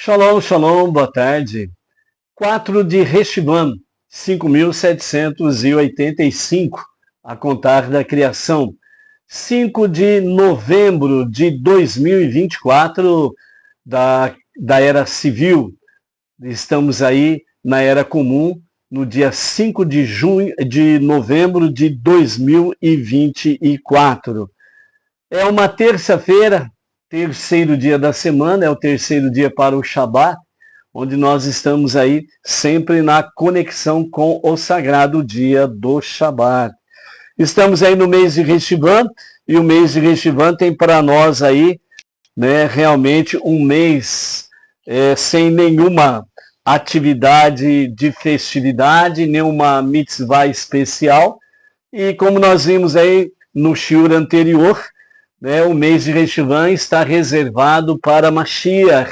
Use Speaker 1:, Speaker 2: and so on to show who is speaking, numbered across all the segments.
Speaker 1: Shalom, shalom, boa tarde. 4 de Reshvan, 5.785, a contar da criação. 5 de novembro de 2024, da era civil. Estamos aí na era comum, no dia 5 de novembro de 2024. É uma terça-feira, terceiro dia da semana, é o terceiro dia para o Shabat, onde nós estamos aí sempre na conexão com o sagrado dia do Shabat. Estamos aí no mês de Reshvan, e o mês de Reshvan tem para nós aí, né, realmente um mês sem nenhuma atividade de festividade, nenhuma mitzvah especial, e como nós vimos aí no shiur anterior, né, o mês de Reshvan está reservado para Mashiach,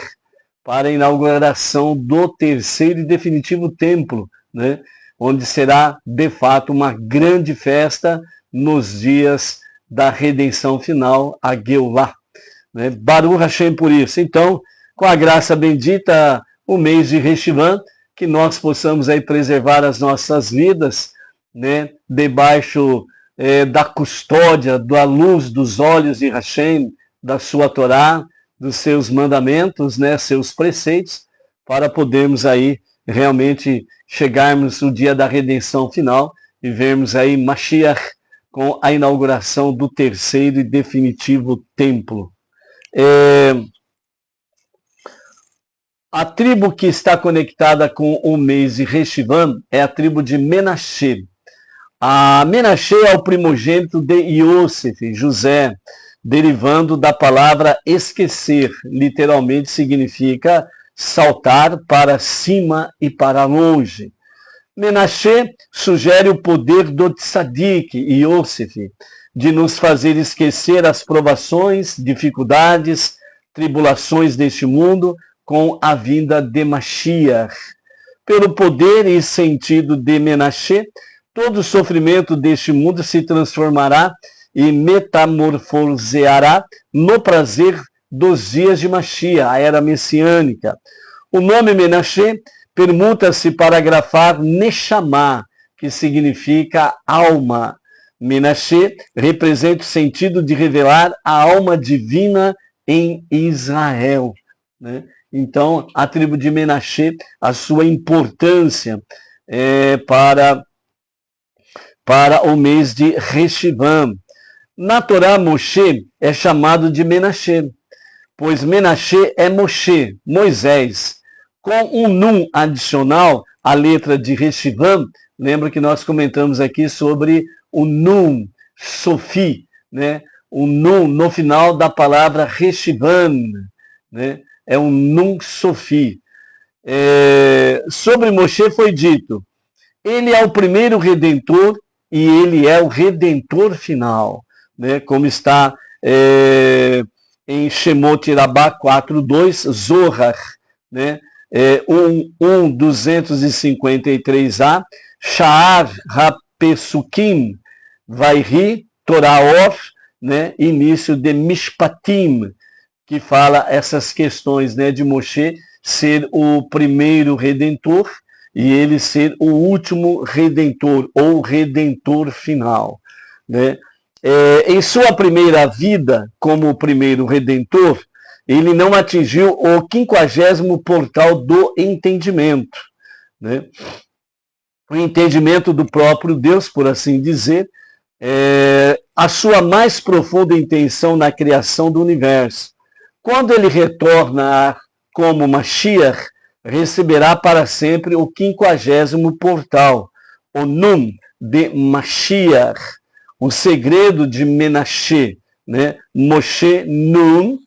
Speaker 1: para a inauguração do terceiro e definitivo templo, né, onde será, de fato, uma grande festa nos dias da redenção final, a Geulah. Né? Baruch Hashem por isso. Então, com a graça bendita, o mês de Reshvan, que nós possamos aí preservar as nossas vidas, né, debaixo da custódia, da luz dos olhos de Hashem, da sua Torá, dos seus mandamentos, né, seus preceitos, para podermos aí realmente chegarmos no dia da redenção final e vermos aí Mashiach com a inauguração do terceiro e definitivo templo. A tribo que está conectada com o mês de Reshvan é a tribo de Menashe. A Menashe é o primogênito de Yosef, José, derivando da palavra esquecer, literalmente significa saltar para cima e para longe. Menashe sugere o poder do tzadik, Yosef, de nos fazer esquecer as provações, dificuldades, tribulações deste mundo com a vinda de Mashiach. Pelo poder e sentido de Menashe, todo sofrimento deste mundo se transformará e metamorfoseará no prazer dos dias de Mashiach, a era messiânica. O nome Menashe permuta-se para grafar Neshama, que significa alma. Menashe representa o sentido de revelar a alma divina em Israel, né? Então, a tribo de Menashe, a sua importância para o mês de Reshvan. Na Torá, Moshe é chamado de Menashe, pois Menashe é Moshe, Moisés. Com um nun adicional à letra de Reshvan, lembra que nós comentamos aqui sobre o nun, Sofi, né? O nun no final da palavra Reshvan, né? É um nun Sofi. Sobre Moshe foi dito, ele é o primeiro redentor e ele é o redentor final, né? Como está em Shemot Rabbah 4.2, Zohar, né? 253a, Sha'ar HaPesukim, Vairi, Toraor, né? Início de Mishpatim, que fala essas questões, né, de Moshe ser o primeiro redentor e ele ser o último redentor, ou redentor final, né? Em sua primeira vida, como o primeiro redentor, ele não atingiu o 50º portal do entendimento, né? O entendimento do próprio Deus, por assim dizer, a sua mais profunda intenção na criação do universo. Quando ele retorna como Mashiach, receberá para sempre o 50º portal, o Nun de Mashiach, o segredo de Menashe, né? Moshe Nun,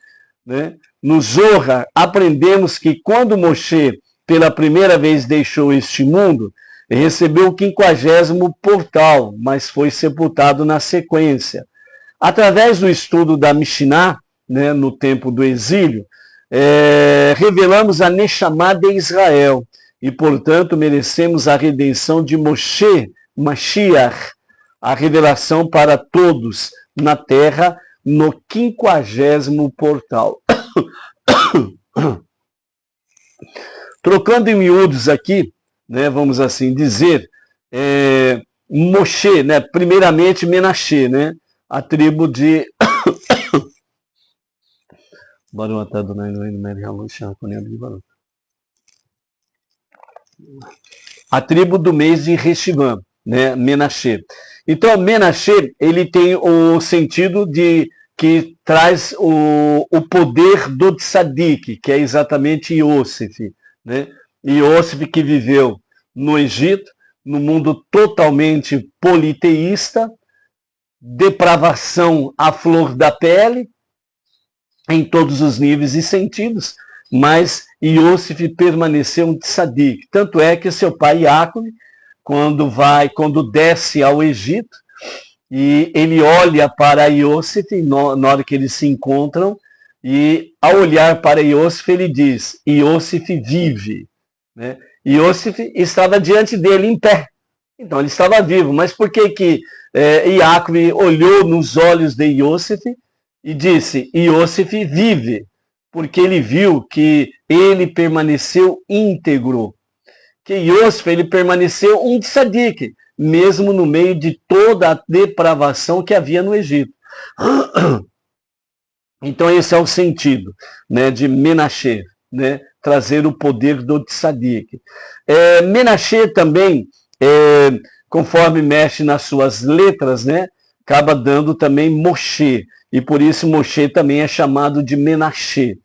Speaker 1: né? No Zohar, aprendemos que quando Moshe pela primeira vez deixou este mundo, recebeu o 50º portal, mas foi sepultado na sequência. Através do estudo da Mishnah, né, no tempo do exílio, revelamos a Neshama de Israel e, portanto, merecemos a redenção de Moshe, Mashiach, a revelação para todos na terra no 50º portal. Trocando em miúdos aqui, né, vamos assim dizer, Moshe, né, primeiramente Menashe, né, a tribo de a tribo do mês de Reshivan, né, Menashe. Então, Menashe, ele tem o sentido de que traz o poder do tzadik, que é exatamente Yosef, né? Yosef que viveu no Egito, no mundo totalmente politeísta, depravação à flor da pele, em todos os níveis e sentidos, mas Yosef permaneceu um tzadik. Tanto é que seu pai Yaakov, quando desce ao Egito, e ele olha para Yosef, na hora que eles se encontram, e ao olhar para Yosef, ele diz, Yosef vive. Né? Yosef estava diante dele em pé, então ele estava vivo, mas por que Yaakov olhou nos olhos de Yosef e disse, Yosef vive? Porque ele viu que ele permaneceu íntegro, que Yosef ele permaneceu um tzadik, mesmo no meio de toda a depravação que havia no Egito. Então esse é o sentido, né, de Menashe, né, trazer o poder do tzadik. Menashe também, conforme mexe nas suas letras, né, acaba dando também Moshe, e por isso Moshe também é chamado de Menashe.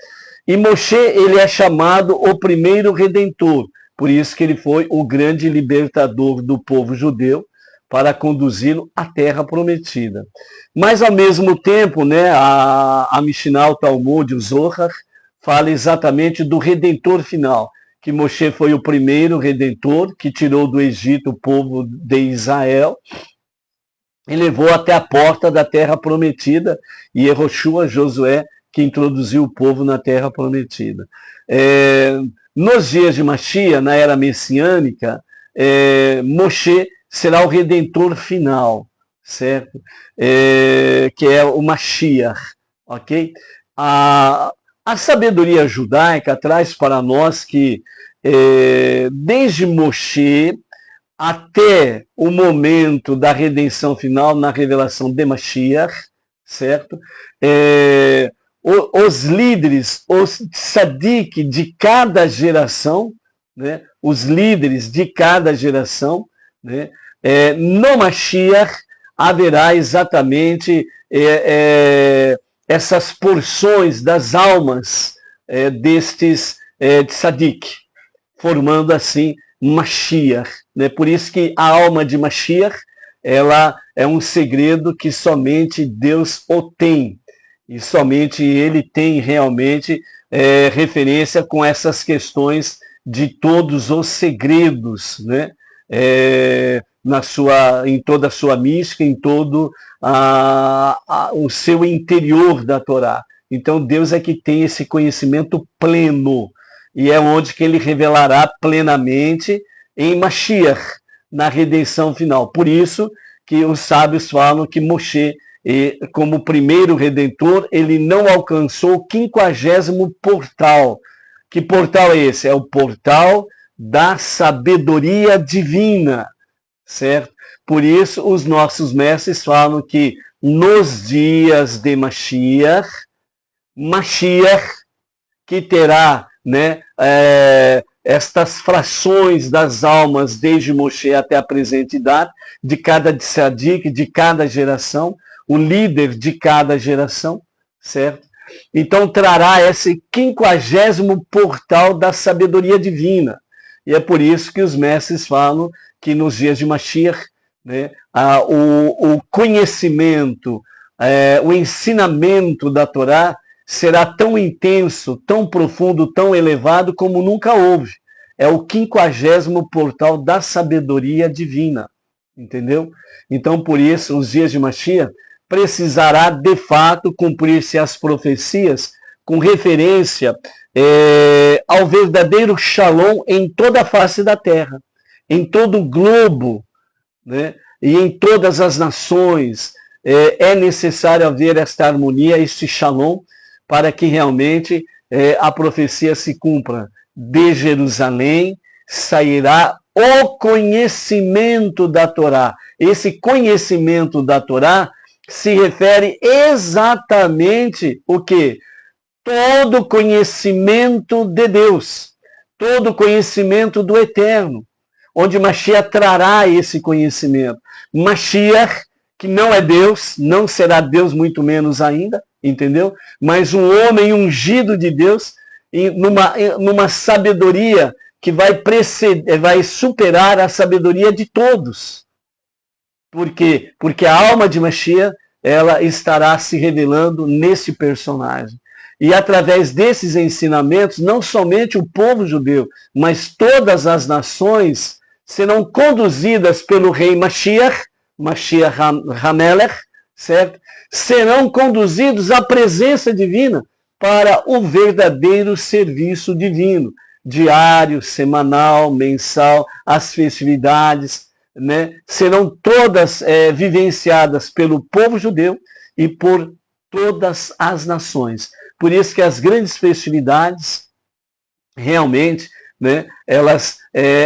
Speaker 1: E Moshe, ele é chamado o primeiro redentor, por isso que ele foi o grande libertador do povo judeu para conduzi-lo à terra prometida. Mas, ao mesmo tempo, né, a Mishnah, o Talmud, o Zohar, fala exatamente do redentor final, que Moshe foi o primeiro redentor que tirou do Egito o povo de Israel e levou até a porta da terra prometida, e Yehoshua, Josué, que introduziu o povo na terra prometida. Nos dias de Mashiach, na era messiânica, Moshe será o redentor final, certo? Que é o Mashiach, ok? A sabedoria judaica traz para nós que desde Moshe até o momento da redenção final na revelação de Mashiach, certo? Os líderes, os tzadik de cada geração, né? Os líderes de cada geração, né? No Mashiach haverá exatamente essas porções das almas destes tzadik, formando assim Mashiach. Né? Por isso que a alma de Mashiach, ela é um segredo que somente Deus o tem. E somente ele tem realmente referência com essas questões de todos os segredos, né? Em toda a sua mística, em todo o seu interior da Torá. Então Deus é que tem esse conhecimento pleno, e é onde que ele revelará plenamente em Mashiach, na redenção final. Por isso que os sábios falam que Moshe, como primeiro redentor, ele não alcançou o 50º portal. Que portal é esse? É o portal da sabedoria divina, certo? Por isso, os nossos mestres falam que nos dias de Mashiach, que terá, né, estas frações das almas desde Moshe até a presente data, de cada tzadik, de cada geração, o líder de cada geração, certo? Então trará esse 50º portal da sabedoria divina. E é por isso que os mestres falam que nos dias de Mashiach, né, o conhecimento, o ensinamento da Torá será tão intenso, tão profundo, tão elevado como nunca houve. É o 50º portal da sabedoria divina. Entendeu? Então, por isso, os dias de Mashiach precisará, de fato, cumprir-se as profecias com referência ao verdadeiro Shalom em toda a face da terra, em todo o globo, né? E em todas as nações. É necessário haver esta harmonia, este Shalom, para que realmente a profecia se cumpra de Jerusalém sairá o conhecimento da Torá. Esse conhecimento da Torá se refere exatamente o quê? Todo conhecimento de Deus, todo conhecimento do Eterno, onde Mashiach trará esse conhecimento. Mashiach, que não é Deus, não será Deus muito menos ainda, entendeu? Mas um homem ungido de Deus, numa sabedoria que vai superar a sabedoria de todos. Por quê? Porque a alma de Mashiach, ela estará se revelando nesse personagem. E através desses ensinamentos, não somente o povo judeu, mas todas as nações serão conduzidas pelo rei Mashiach, Mashiach HaMelech, certo? Serão conduzidos à presença divina para o verdadeiro serviço divino, diário, semanal, mensal, as festividades, né? Serão todas vivenciadas pelo povo judeu e por todas as nações. Por isso que as grandes festividades, realmente, né,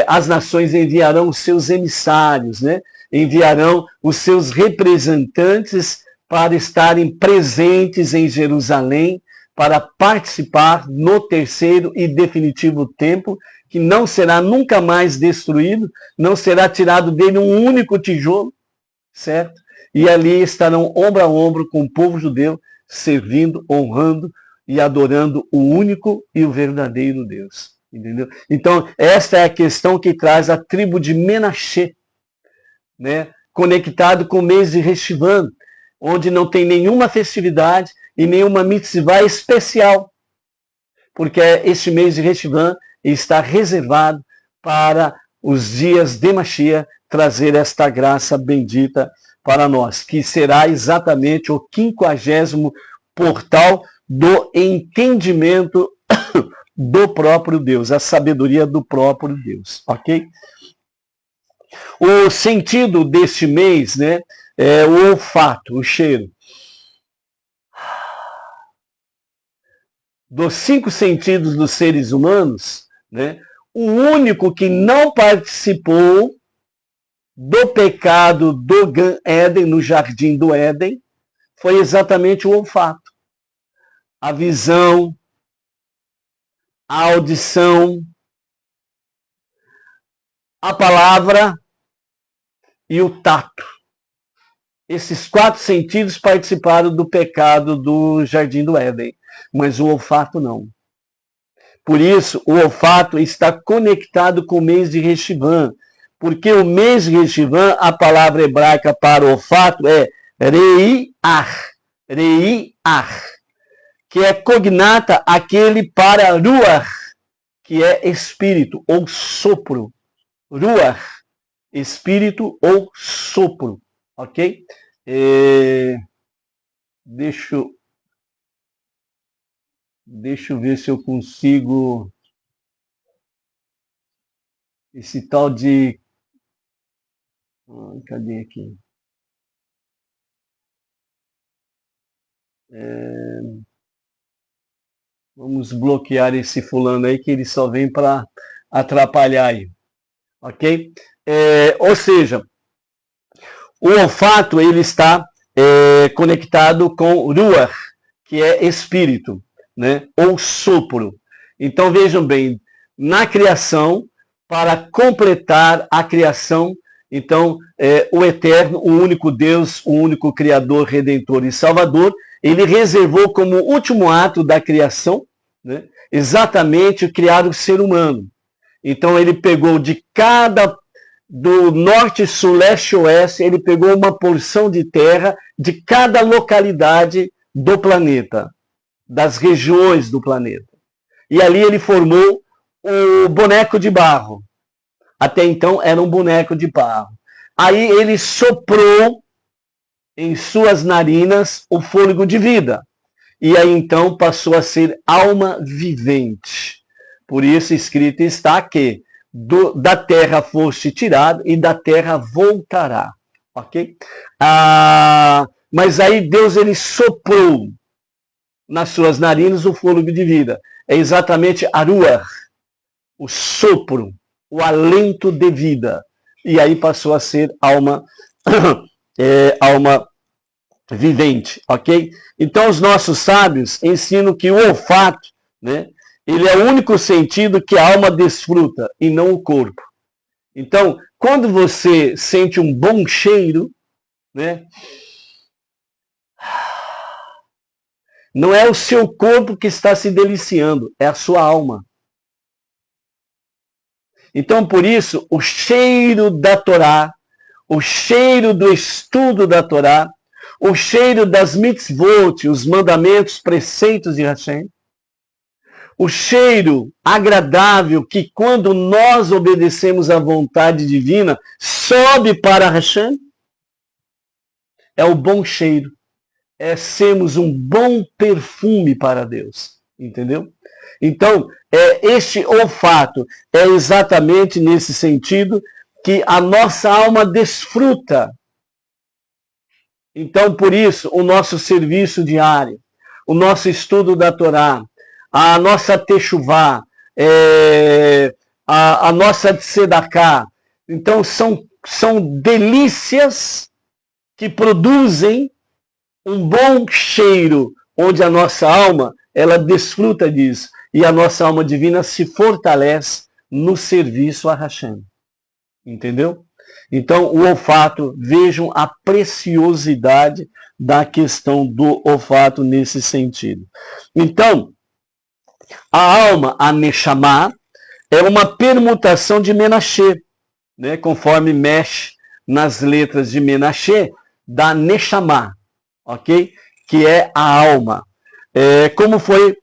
Speaker 1: as nações enviarão os seus emissários, né, enviarão os seus representantes para estarem presentes em Jerusalém, para participar no terceiro e definitivo templo, que não será nunca mais destruído, não será tirado dele um único tijolo, certo? E ali estarão ombro a ombro com o povo judeu, servindo, honrando e adorando o único e o verdadeiro Deus. Entendeu? Então, esta é a questão que traz a tribo de Menashe, né? Conectado com o mês de Reshivan, onde não tem nenhuma festividade e nenhuma mitzvah especial, porque este mês de Reshivan está reservado para os dias de Mashiach trazer esta graça bendita para nós, que será exatamente o 50º portal do entendimento do próprio Deus, a sabedoria do próprio Deus, ok? O sentido deste mês, né, é o olfato, o cheiro. Dos 5 sentidos dos seres humanos, né, o único que não participou do pecado do Gan Éden, no jardim do Éden, foi exatamente o olfato. A visão, a audição, a palavra e o tato. Esses 4 sentidos participaram do pecado do jardim do Éden, mas o olfato não. Por isso, o olfato está conectado com o mês de Reshivan, porque o mês de Reshivan, a palavra hebraica para olfato é reiach, que é cognata aquele para ruach, que é espírito ou sopro. Ruach, espírito ou sopro, ok? Deixa eu ver se eu consigo esse tal de... cadê aqui? Vamos bloquear esse fulano aí, que ele só vem para atrapalhar aí, ok? Ou seja, o olfato ele está conectado com ruach, que é espírito, né? Ou sopro. Então vejam bem, na criação, para completar a criação, então o Eterno, o único Deus, o único Criador, Redentor e Salvador, ele reservou como último ato da criação, né, exatamente criar o ser humano. Então ele pegou do norte, sul, leste, oeste, ele pegou uma porção de terra de cada localidade do planeta, das regiões do planeta. E ali ele formou o boneco de barro. Até então era um boneco de barro. Aí ele soprou em suas narinas o fôlego de vida. E aí então passou a ser alma vivente. Por isso escrito está que da terra foste tirado e da terra voltará. Ok? Mas aí Deus ele soprou nas suas narinas o fôlego de vida. É exatamente a ruach. o sopro, o alento de vida. E aí passou a ser alma, alma vivente, ok? Então os nossos sábios ensinam que o olfato, né, ele é o único sentido que a alma desfruta e não o corpo. Então, quando você sente um bom cheiro, né, não é o seu corpo que está se deliciando, é a sua alma. Então, por isso, o cheiro da Torá, o cheiro do estudo da Torá, o cheiro das mitzvot, os mandamentos, preceitos de Hashem, o cheiro agradável que quando nós obedecemos à vontade divina, sobe para Hashem, é o bom cheiro. É sermos um bom perfume para Deus. Entendeu? Então, este olfato é exatamente nesse sentido que a nossa alma desfruta. Então, por isso, o nosso serviço diário, o nosso estudo da Torá, a nossa techuvá, a nossa tzedakah, então são delícias que produzem um bom cheiro, onde a nossa alma, ela desfruta disso. E a nossa alma divina se fortalece no serviço a Hashem. Entendeu? Então, o olfato, vejam a preciosidade da questão do olfato nesse sentido. Então, a alma, a Neshama, é uma permutação de Menashe, né? Conforme mexe nas letras de Menashe, da Neshama, ok? Que é a alma. Como foi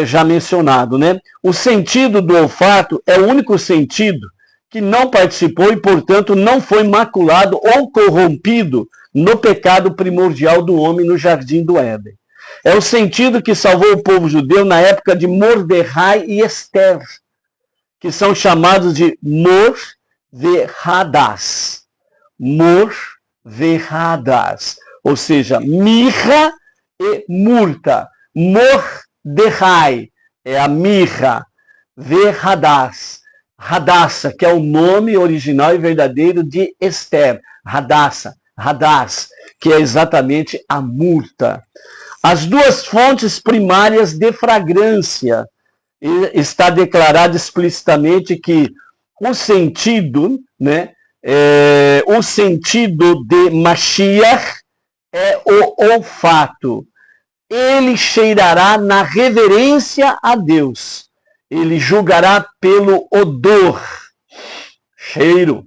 Speaker 1: já mencionado, né? O sentido do olfato é o único sentido que não participou e, portanto, não foi maculado ou corrompido no pecado primordial do homem no Jardim do Éden. É o sentido que salvou o povo judeu na época de Mordecai e Esther, que são chamados de Mor-ve-hadas. Mor-ve-hadas. Ou seja, mirra e murta. Mordecai é a mirra. Ve-hadas. Hadassa, que é o nome original e verdadeiro de Esther. Hadassa, Hadas, que é exatamente a murta. As duas fontes primárias de fragrância. Está declarado explicitamente que o sentido, né, o sentido de Mashiach é o olfato. Ele cheirará na reverência a Deus. Ele julgará pelo odor, cheiro,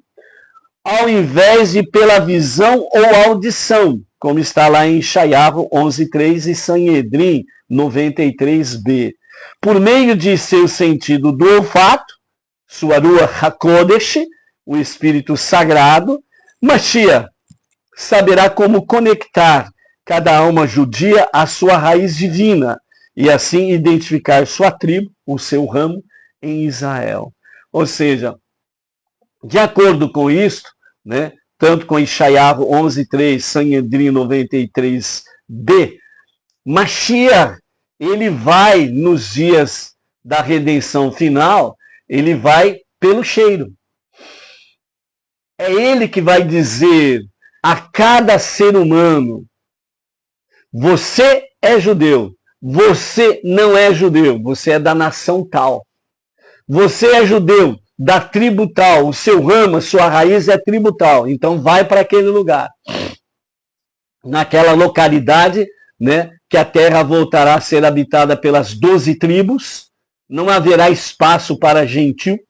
Speaker 1: ao invés de pela visão ou audição, como está lá em Shayahu 11.3 e Sanhedrin 93b. Por meio de seu sentido do olfato, sua Ruach HaKodesh, o Espírito Sagrado, Mashiach saberá como conectar cada alma judia à sua raiz divina e assim identificar sua tribo, o seu ramo, em Israel. Ou seja, de acordo com isto, né, tanto com Ishayahu 11.3, Sanhedrin 93b, Mashiach, ele vai, nos dias da redenção final, ele vai pelo cheiro. É ele que vai dizer a cada ser humano, você é judeu, você não é judeu, você é da nação tal. Você é judeu, da tribo tal, o seu ramo, a sua raiz é tribo tal. Então vai para aquele lugar. Naquela localidade, né, que a terra voltará a ser habitada pelas 12 tribos, não haverá espaço para gentil,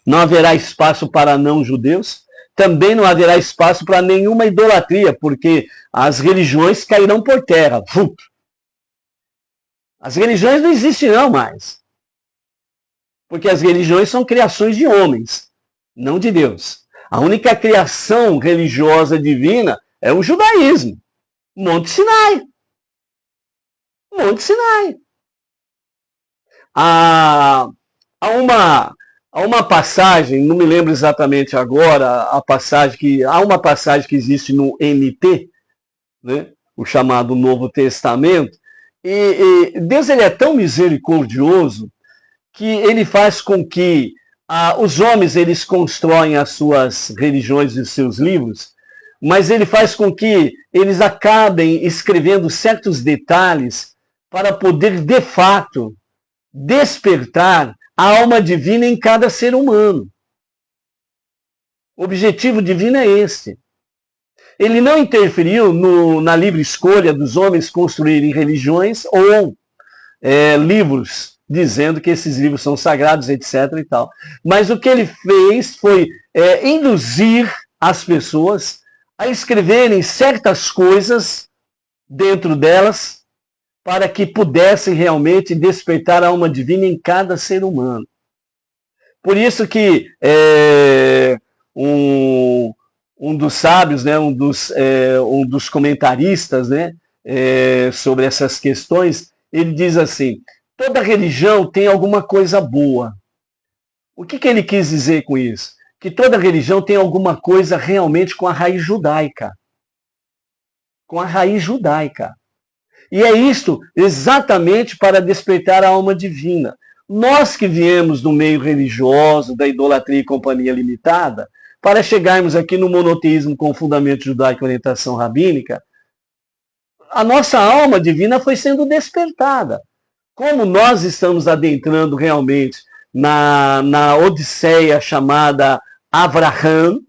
Speaker 1: não haverá espaço para não-judeus, também não haverá espaço para nenhuma idolatria, porque as religiões cairão por terra. As religiões não existirão mais. Porque as religiões são criações de homens, não de Deus. A única criação religiosa divina é o judaísmo. Monte Sinai. Monte Sinai. Há uma passagem, não me lembro exatamente agora, há uma passagem que existe no NT, né, o chamado Novo Testamento, e Deus ele é tão misericordioso que ele faz com que os homens eles constroem as suas religiões e os seus livros, mas ele faz com que eles acabem escrevendo certos detalhes para poder, de fato, despertar a alma divina em cada ser humano. O objetivo divino é este. Ele não interferiu na livre escolha dos homens construírem religiões ou livros, dizendo que esses livros são sagrados, etc. e tal. Mas o que ele fez foi induzir as pessoas a escreverem certas coisas dentro delas para que pudessem realmente despertar a alma divina em cada ser humano. Por isso que um dos sábios, né, um dos comentaristas, né, sobre essas questões, ele diz assim: toda religião tem alguma coisa boa. O que ele quis dizer com isso? Que toda religião tem alguma coisa realmente com a raiz judaica. Com a raiz judaica. E é isto exatamente para despertar a alma divina. Nós que viemos do meio religioso, da idolatria e companhia limitada, para chegarmos aqui no monoteísmo com fundamento judaico e orientação rabínica, a nossa alma divina foi sendo despertada. Como nós estamos adentrando realmente na odisseia chamada Abraham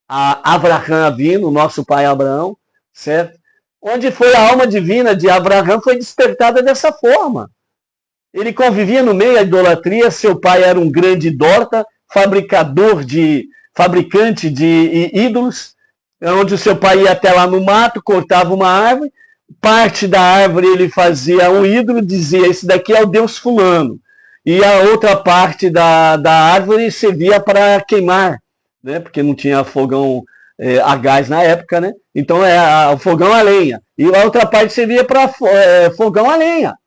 Speaker 1: Avinu, nosso pai Abraão, certo? Onde foi a alma divina de Abraham foi despertada dessa forma. Ele convivia no meio da idolatria, seu pai era um grande idólatra, fabricante de ídolos, onde o seu pai ia até lá no mato, cortava uma árvore, parte da árvore ele fazia um ídolo, dizia: esse daqui é o Deus fulano. E a outra parte da árvore servia para queimar, né? Porque não tinha fogão a gás na época, né? Então o fogão a lenha. E a outra parte servia para fogão a lenha.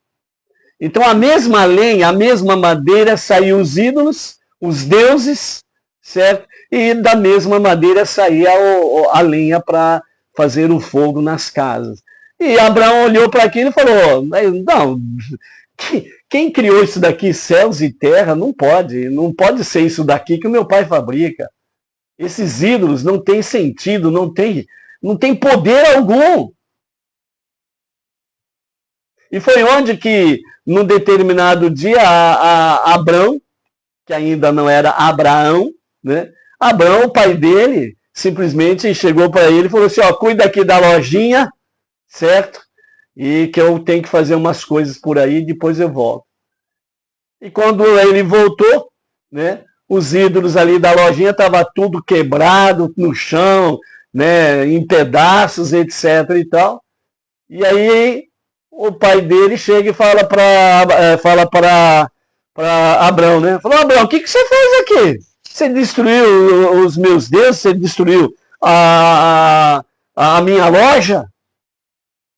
Speaker 1: Então a mesma lenha, a mesma madeira, saíam os ídolos, os deuses, certo? E da mesma madeira saía a lenha para fazer o fogo nas casas. E Abraão olhou para aquilo e falou: não, quem criou isso daqui, céus e terra, não pode ser isso daqui que o meu pai fabrica. Esses ídolos não têm sentido, não tem poder algum. E foi onde que, num determinado dia, Abrão, que ainda não era Abraão, né? Abrão, o pai dele, simplesmente chegou para ele e falou assim: cuida aqui da lojinha, certo? E que eu tenho que fazer umas coisas por aí, depois eu volto. E quando ele voltou, né, os ídolos ali da lojinha estavam tudo quebrado no chão, né, em pedaços, etc. e tal. E aí o pai dele chega e fala para Abrão, né? Falou: Abrão, o que você fez aqui? Você destruiu os meus deuses? Você destruiu a minha loja?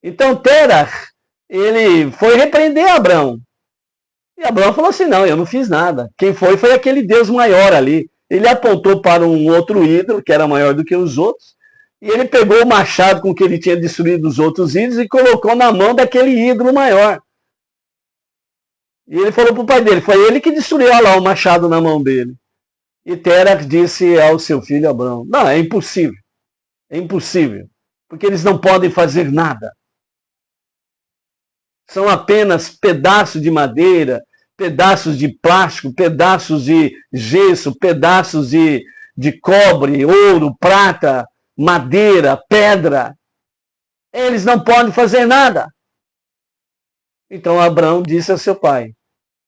Speaker 1: Então Terach, ele foi repreender Abrão. E Abrão falou assim: não, eu não fiz nada. Quem foi aquele Deus maior ali. Ele apontou para um outro ídolo, que era maior do que os outros, e ele pegou o machado com que ele tinha destruído os outros ídolos e colocou na mão daquele ídolo maior. E ele falou para o pai dele: foi ele que destruiu lá o machado na mão dele. E Terach disse ao seu filho Abrão: não, é impossível. É impossível. Porque eles não podem fazer nada. São apenas pedaços de madeira, pedaços de plástico, pedaços de gesso, pedaços de cobre, ouro, prata, madeira, pedra. Eles não podem fazer nada. Então Abrão disse a seu pai: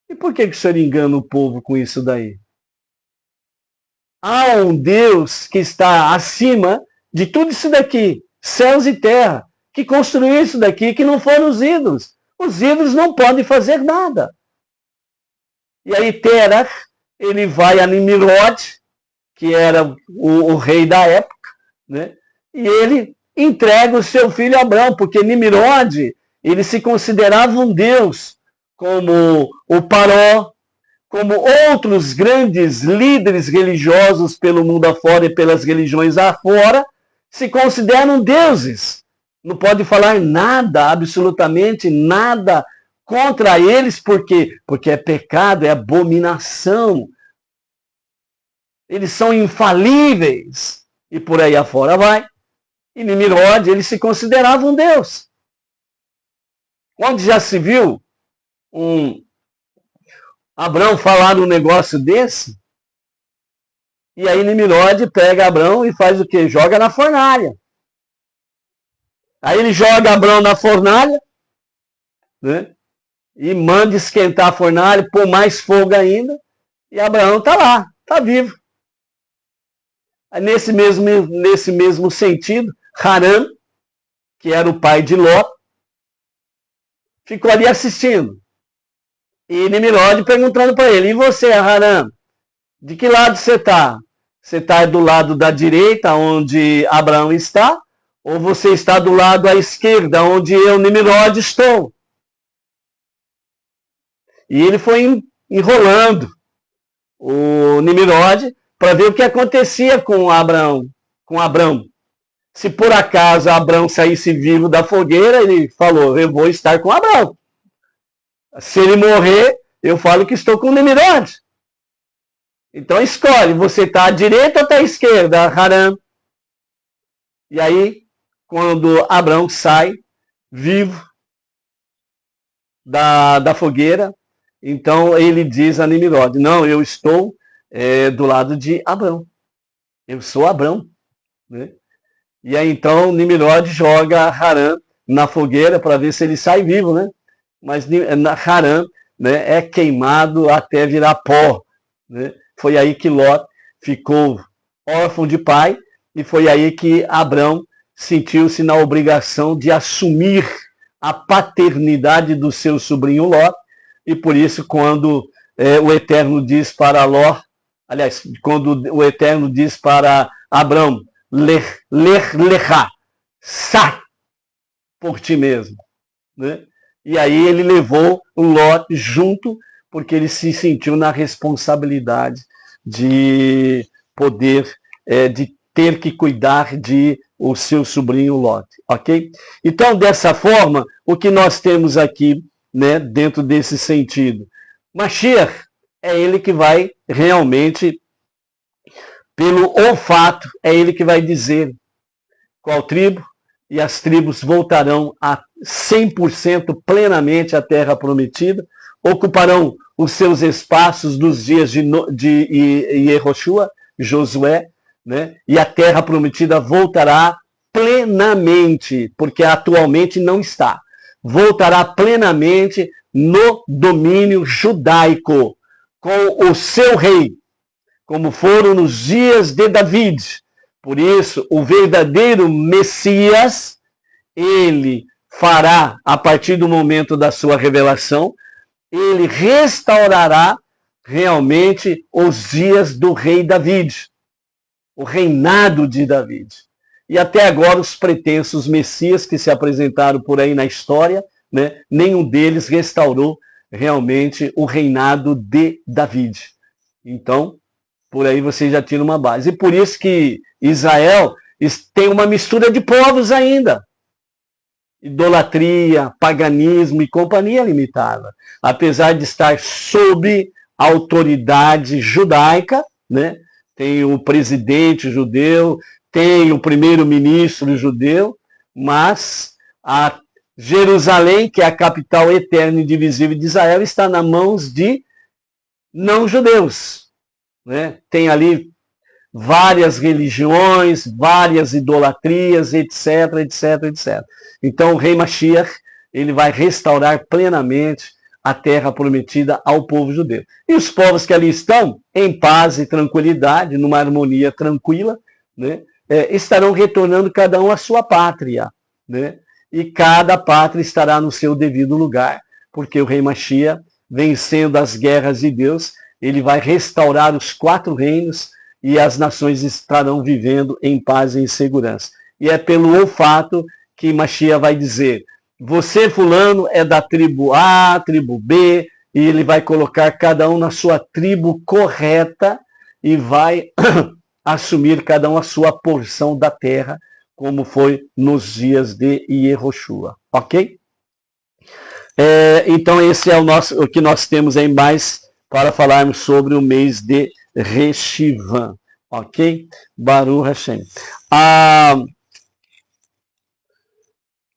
Speaker 1: e por que o senhor engana o povo com isso daí? Há um Deus que está acima de tudo isso daqui, céus e terra, que construiu isso daqui, que não foram os ídolos. Os ídolos não podem fazer nada. E aí Terach, ele vai a Nimrod, que era o rei da época, né? E ele entrega o seu filho Abrão, porque Nimrod, ele se considerava um deus, como o Paró, como outros grandes líderes religiosos pelo mundo afora e pelas religiões afora, se consideram deuses. Não pode falar nada, absolutamente nada, contra eles, por quê? Porque é pecado, é abominação. Eles são infalíveis. E por aí afora vai. E Nimrod, ele se considerava um Deus. Onde já se viu um Abraão falar um negócio desse? E aí Nimrod pega Abraão e faz o quê? Joga na fornalha. Aí ele joga Abraão na fornalha, né? E manda esquentar a fornalha, pôr mais fogo ainda, e Abraão está lá, está vivo. Aí, nesse mesmo sentido, Harã, que era o pai de Ló, ficou ali assistindo. E Nimrod perguntando para ele, e você, Harã, de que lado você está? Você está do lado da direita, onde Abraão está, ou você está do lado à esquerda, onde eu, Nimrod, estou? E ele foi enrolando o Nimrod para ver o que acontecia com Abraão. Se por acaso Abraão saísse vivo da fogueira, ele falou, eu vou estar com Abraão. Se ele morrer, eu falo que estou com o Nimrod. Então escolhe, você está à direita ou está à esquerda, Harã? E aí, quando Abraão sai vivo da fogueira, então ele diz a Nimrod, não, eu estou do lado de Abraão. Eu sou Abraão. Né? E aí então Nimrod joga Harã na fogueira para ver se ele sai vivo, né? Mas Harã, né, é queimado até virar pó. Né? Foi aí que Ló ficou órfão de pai e foi aí que Abraão sentiu-se na obrigação de assumir a paternidade do seu sobrinho Ló, e por isso quando o Eterno diz para Ló, aliás, quando o Eterno diz para Abraão, lechá, sai por ti mesmo. Né? E aí ele levou o Ló junto, porque ele se sentiu na responsabilidade de poder, de ter que cuidar de o seu sobrinho Ló, ok? Então, dessa forma, o que nós temos aqui, né, dentro desse sentido? Mashiach é ele que vai realmente, pelo olfato, é ele que vai dizer qual tribo, e as tribos voltarão a 100% plenamente à terra prometida, ocuparão os seus espaços dos dias de Yehoshua, Josué, né? E a terra prometida voltará plenamente, porque atualmente não está. Voltará plenamente no domínio judaico, com o seu rei, como foram nos dias de David. Por isso, o verdadeiro Messias, ele fará, a partir do momento da sua revelação, ele restaurará realmente os dias do rei David, o reinado de David. E até agora os pretensos Messias que se apresentaram por aí na história, né, nenhum deles restaurou realmente o reinado de David. Então, por aí você já tira uma base. E por isso que Israel tem uma mistura de povos ainda. Idolatria, paganismo e companhia limitada. Apesar de estar sob autoridade judaica, né? Tem o presidente judeu, tem o primeiro-ministro judeu, mas a Jerusalém, que é a capital eterna e indivisível de Israel, está nas mãos de não-judeus. Né? Tem ali várias religiões, várias idolatrias, etc, etc, etc. Então o rei Mashiach, ele vai restaurar plenamente a terra prometida ao povo judeu. E os povos que ali estão, em paz e tranquilidade, numa harmonia tranquila, né, estarão retornando cada um à sua pátria. Né? E cada pátria estará no seu devido lugar, porque o rei Mashiach, vencendo as guerras de Deus, ele vai restaurar os 4 reinos e as nações estarão vivendo em paz e em segurança. E é pelo olfato que Mashiach vai dizer, você fulano é da tribo A, tribo B, e ele vai colocar cada um na sua tribo correta e vai assumir cada um a sua porção da terra, como foi nos dias de Yehoshua. Ok? Então esse é o que nós temos aí mais para falarmos sobre o mês de Reshivan, ok? Baruch Hashem.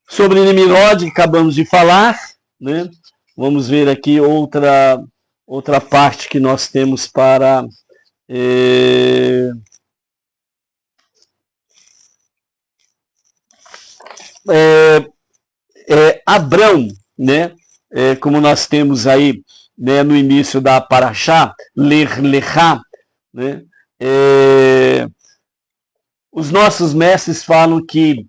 Speaker 1: Sobre Nimrod, que acabamos de falar, né? Vamos ver aqui outra parte que nós temos para Abrão, né? Como nós temos aí, né, no início da Parashá, Ler Lechá, né? Os nossos mestres falam que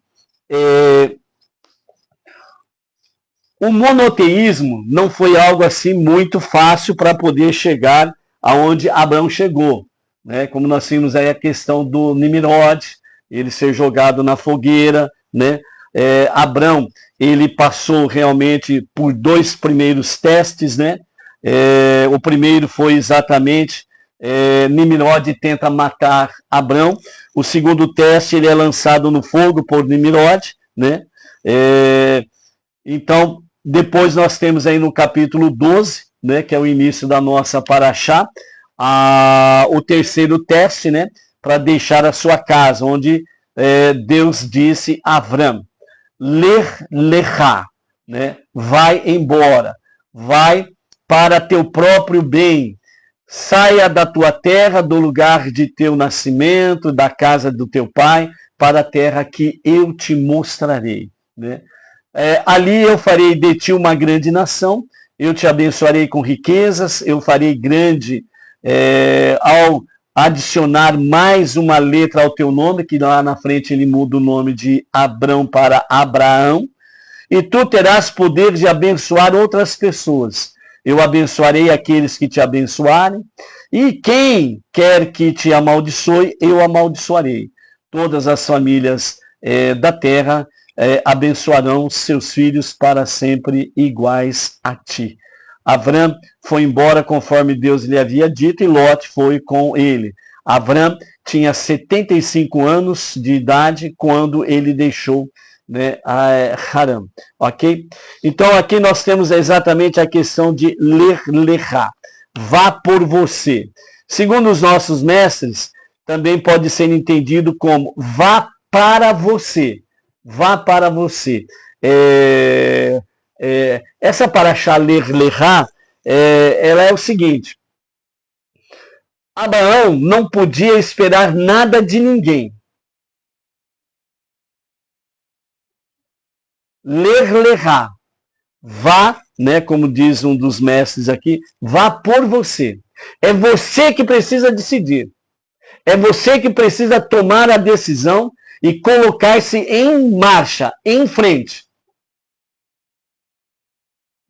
Speaker 1: o monoteísmo não foi algo assim muito fácil para poder chegar aonde Abraão chegou, né? Como nós temos aí a questão do Nimrod, ele ser jogado na fogueira, né? Abraão, ele passou realmente por 2 primeiros testes, né? O primeiro foi exatamente Nimrod tenta matar Abraão. O segundo teste, ele é lançado no fogo por Nimrod, né? Então, depois nós temos aí no capítulo 12, né, que é o início da nossa Parashá, o terceiro teste, né, para deixar a sua casa, onde Deus disse a Avram, Ler Lechá, né, vai embora, vai para teu próprio bem, saia da tua terra, do lugar de teu nascimento, da casa do teu pai, para a terra que eu te mostrarei, né? Ali eu farei de ti uma grande nação, eu te abençoarei com riquezas, eu farei grande ao adicionar mais uma letra ao teu nome, que lá na frente ele muda o nome de Abrão para Abraão, e tu terás poder de abençoar outras pessoas. Eu abençoarei aqueles que te abençoarem, e quem quer que te amaldiçoe, eu amaldiçoarei. Todas as famílias da terra abençoarão seus filhos para sempre iguais a ti. Avram foi embora conforme Deus lhe havia dito e Lot foi com ele. Avram tinha 75 anos de idade quando ele deixou, né, Haram, ok? Então aqui nós temos exatamente a questão de Ler Lechá, vá por você. Segundo os nossos mestres, também pode ser entendido como vá para você. Vá para você. Essa Parashá Ler Lechá, ela é o seguinte: Abraão não podia esperar nada de ninguém. Ler Lechá, vá, né, como diz um dos mestres aqui, vá por você. É você que precisa decidir. É você que precisa tomar a decisão e colocar-se em marcha, em frente.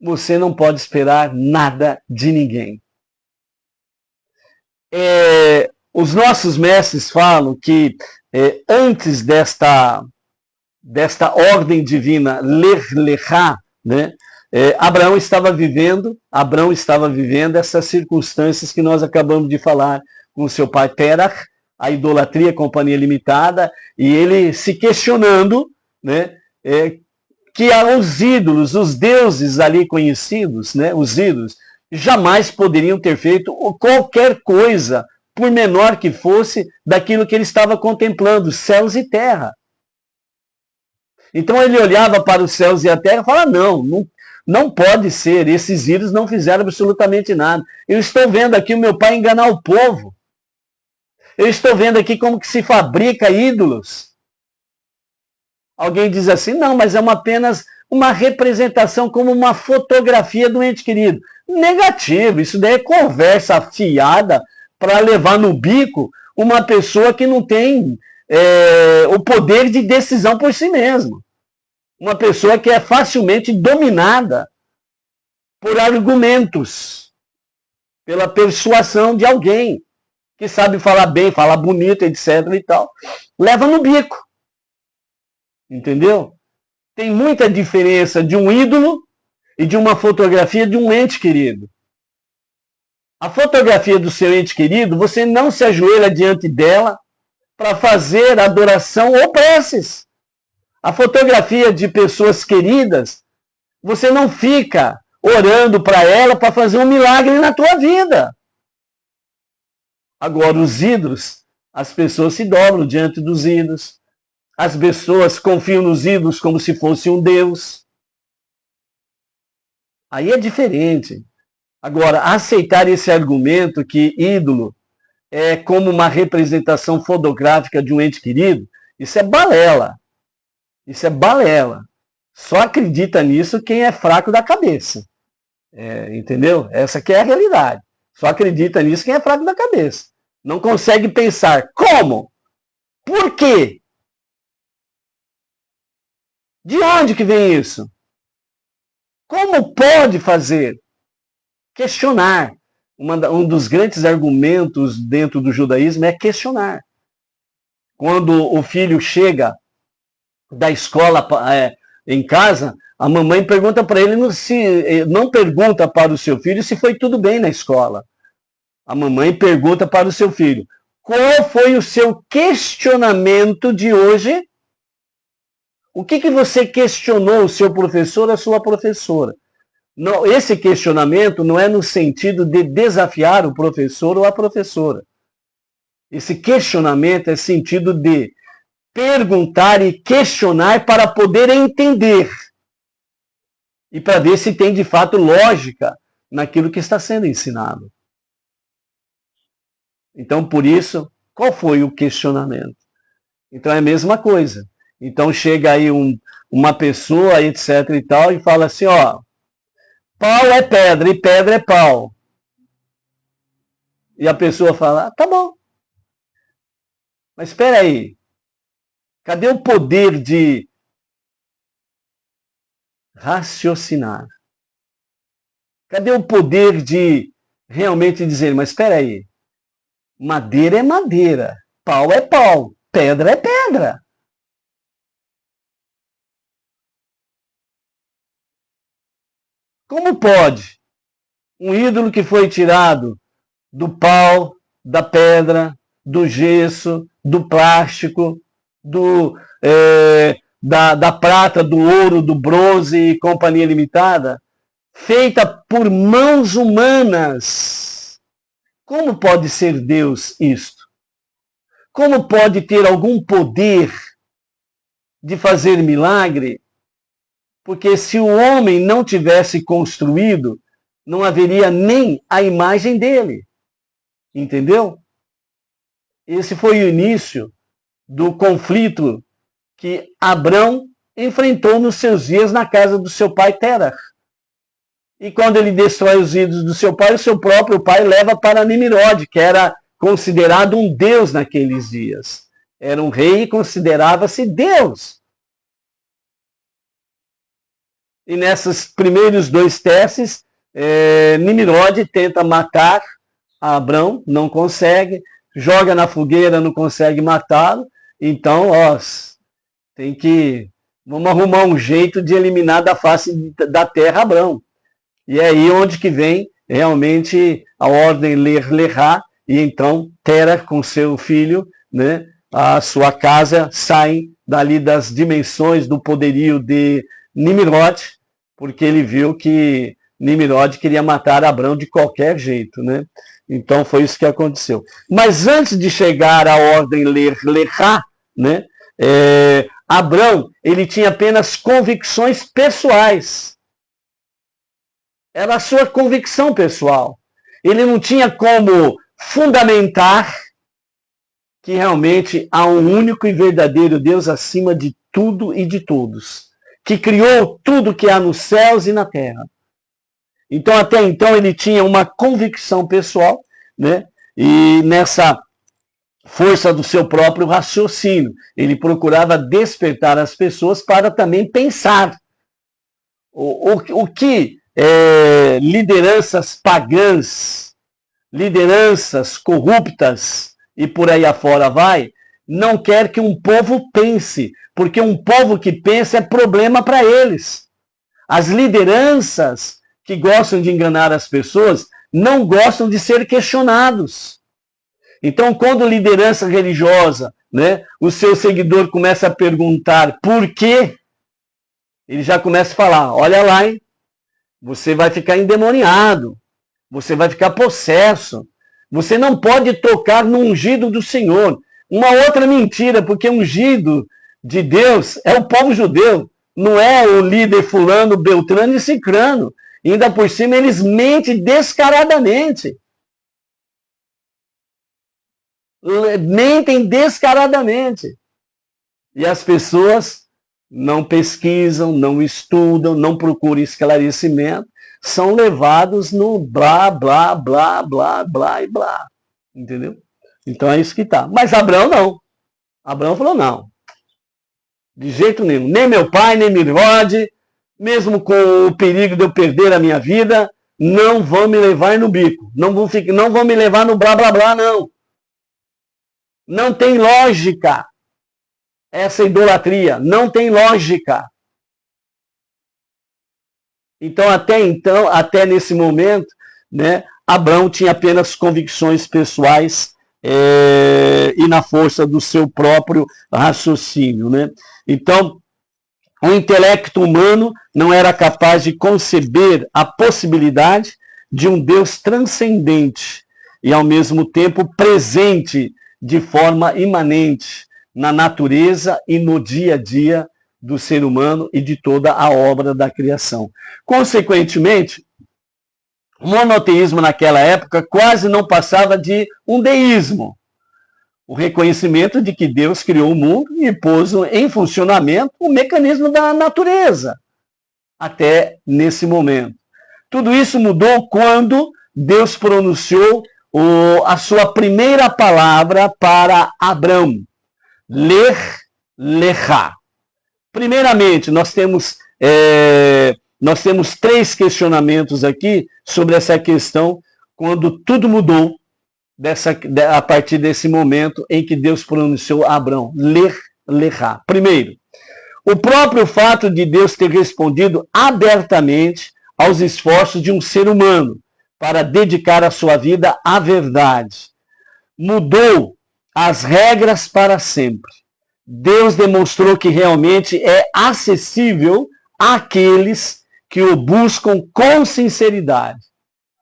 Speaker 1: Você não pode esperar nada de ninguém. Os nossos mestres falam que antes desta ordem divina, Ler Lechá, né, Abraão estava vivendo essas circunstâncias que nós acabamos de falar com seu pai Terach, a idolatria, companhia limitada, e ele se questionando, né, que os ídolos, os deuses ali conhecidos, né, os ídolos, jamais poderiam ter feito qualquer coisa, por menor que fosse, daquilo que ele estava contemplando, céus e terra. Então ele olhava para os céus e a terra e falava, não pode ser, esses ídolos não fizeram absolutamente nada. Eu estou vendo aqui o meu pai enganar o povo. Eu estou vendo aqui como que se fabrica ídolos. Alguém diz assim, não, mas é apenas uma representação, como uma fotografia do ente querido. Negativo, isso daí é conversa fiada para levar no bico uma pessoa que não tem o poder de decisão por si mesmo. Uma pessoa que é facilmente dominada por argumentos, pela persuasão de alguém que sabe falar bem, falar bonito, etc. e tal. Leva no bico. Entendeu? Tem muita diferença de um ídolo e de uma fotografia de um ente querido. A fotografia do seu ente querido, você não se ajoelha diante dela para fazer adoração ou preces. A fotografia de pessoas queridas, Você não fica orando para ela para fazer um milagre na tua vida. Agora, os ídolos, as pessoas se dobram diante dos ídolos. As pessoas confiam nos ídolos como se fosse um Deus. Aí é diferente. Agora, aceitar esse argumento que ídolo é como uma representação fotográfica de um ente querido, isso é balela. Isso é balela. Só acredita nisso quem é fraco da cabeça. Entendeu? Essa que é a realidade. Só acredita nisso quem é fraco da cabeça. Não consegue pensar como? Por quê? De onde que vem isso? Como pode fazer? Questionar. Um dos grandes argumentos dentro do judaísmo é questionar. Quando o filho chega da escola em casa, a mamãe pergunta para ele, não pergunta para o seu filho se foi tudo bem na escola. A mamãe pergunta para o seu filho, qual foi o seu questionamento de hoje? O que você questionou o seu professor, a sua professora? Não, esse questionamento não é no sentido de desafiar o professor ou a professora. Esse questionamento é sentido de perguntar e questionar para poder entender. E para ver se tem de fato lógica naquilo que está sendo ensinado. Então, por isso, qual foi o questionamento? Então é a mesma coisa. Então chega aí uma pessoa, etc e tal, e fala assim, ó, pau é pedra e pedra é pau. E a pessoa fala, tá bom. Mas espera aí. Cadê o poder de raciocinar? Cadê o poder de realmente dizer, mas espera aí. Madeira é madeira, pau é pau, pedra é pedra. Como pode um ídolo que foi tirado do pau, da pedra, do gesso, do plástico, da prata, do ouro, do bronze e companhia limitada, feita por mãos humanas? Como pode ser Deus isto? Como pode ter algum poder de fazer milagre? Porque se o homem não tivesse construído, não haveria nem a imagem dele. Entendeu? Esse foi o início do conflito que Abrão enfrentou nos seus dias na casa do seu pai Terah. E quando ele destrói os ídolos do seu pai, o seu próprio pai leva para Nimrod, que era considerado um deus naqueles dias. Era um rei e considerava-se Deus. E nesses primeiros 2 testes, Nimrod tenta matar Abrão, não consegue, joga na fogueira, não consegue matá-lo. Então, vamos arrumar um jeito de eliminar da face da terra Abrão. E é aí onde que vem realmente a ordem Ler-Lerá, e então Terah com seu filho, né, a sua casa, saem dali das dimensões do poderio de Nimrod, porque ele viu que Nimrod queria matar Abrão de qualquer jeito, né? Então foi isso que aconteceu. Mas antes de chegar à ordem Ler-Lerá, né, Abrão, ele tinha apenas convicções pessoais. Era a sua convicção pessoal. Ele não tinha como fundamentar que realmente há um único e verdadeiro Deus acima de tudo e de todos, que criou tudo que há nos céus e na terra. Então, até então, ele tinha uma convicção pessoal, né? E nessa força do seu próprio raciocínio, ele procurava despertar as pessoas para também pensar. O que lideranças pagãs, lideranças corruptas e por aí afora vai, não quer que um povo pense, porque um povo que pensa é problema para eles. As lideranças que gostam de enganar as pessoas não gostam de ser questionados. Então, quando liderança religiosa, né, o seu seguidor começa a perguntar por quê, Ele já começa a falar, olha lá, hein? Você vai ficar endemoniado, você vai ficar possesso, você não pode tocar no ungido do Senhor. Uma outra mentira, porque ungido de Deus é o povo judeu, não é o líder fulano, beltrano e cicrano. E ainda por cima eles mentem descaradamente. Mentem descaradamente. E as pessoas não pesquisam, não estudam, não procuram esclarecimento, são levados no blá, blá, blá, blá, blá e blá. Entendeu? Então é isso que tá. Mas Abraão não. Abraão falou, não. De jeito nenhum. Nem meu pai, nem minha irmã, mesmo com o perigo de eu perder a minha vida, não vão me levar no bico. Não vão me levar no blá, blá, blá, não. Não tem lógica. Essa idolatria não tem lógica. Então, até nesse momento, né, Abraão tinha apenas convicções pessoais e na força do seu próprio raciocínio, né? Então, o intelecto humano não era capaz de conceber a possibilidade de um Deus transcendente e, ao mesmo tempo, presente de forma imanente na natureza e no dia a dia do ser humano e de toda a obra da criação. Consequentemente, o monoteísmo naquela época quase não passava de um deísmo, o reconhecimento de que Deus criou o mundo e pôs em funcionamento o mecanismo da natureza, até nesse momento. Tudo isso mudou quando Deus pronunciou a sua primeira palavra para Abrão, Lech-Lechá. Primeiramente, nós temos 3 questionamentos aqui sobre essa questão, quando tudo mudou a partir desse momento em que Deus pronunciou a Abrão, Lech-Lechá. Primeiro, o próprio fato de Deus ter respondido abertamente aos esforços de um ser humano para dedicar a sua vida à verdade. Mudou as regras para sempre. Deus demonstrou que realmente é acessível àqueles que o buscam com sinceridade.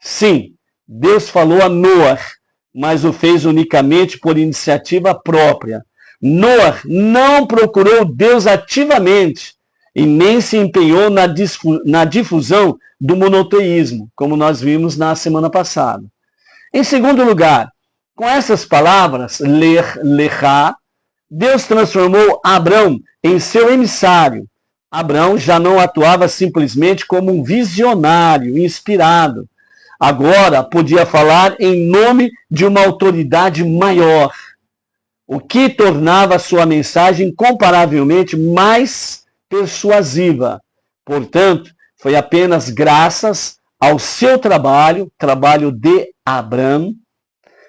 Speaker 1: Sim, Deus falou a Noé, mas o fez unicamente por iniciativa própria. Noé não procurou Deus ativamente e nem se empenhou na difusão do monoteísmo, como nós vimos na semana passada. Em segundo lugar, com essas palavras, Lech-Lechá, Deus transformou Abrão em seu emissário. Abrão já não atuava simplesmente como um visionário inspirado. Agora podia falar em nome de uma autoridade maior, o que tornava sua mensagem comparavelmente mais persuasiva. Portanto, foi apenas graças ao seu trabalho de Abrão,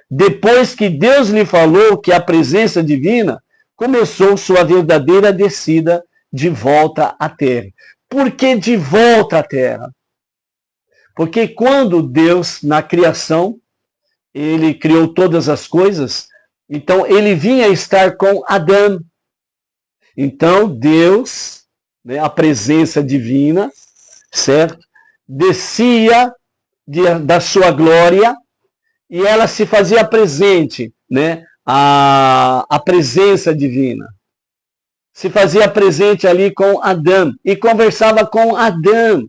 Speaker 1: depois que Deus lhe falou que a presença divina começou sua verdadeira descida de volta à terra. Por que de volta à terra? Porque quando Deus, na criação, ele criou todas as coisas, então ele vinha estar com Adão. Então Deus, né, a presença divina, certo? Descia da sua glória e ela se fazia presente, né? A presença divina. Se fazia presente ali com Adão e conversava com Adão.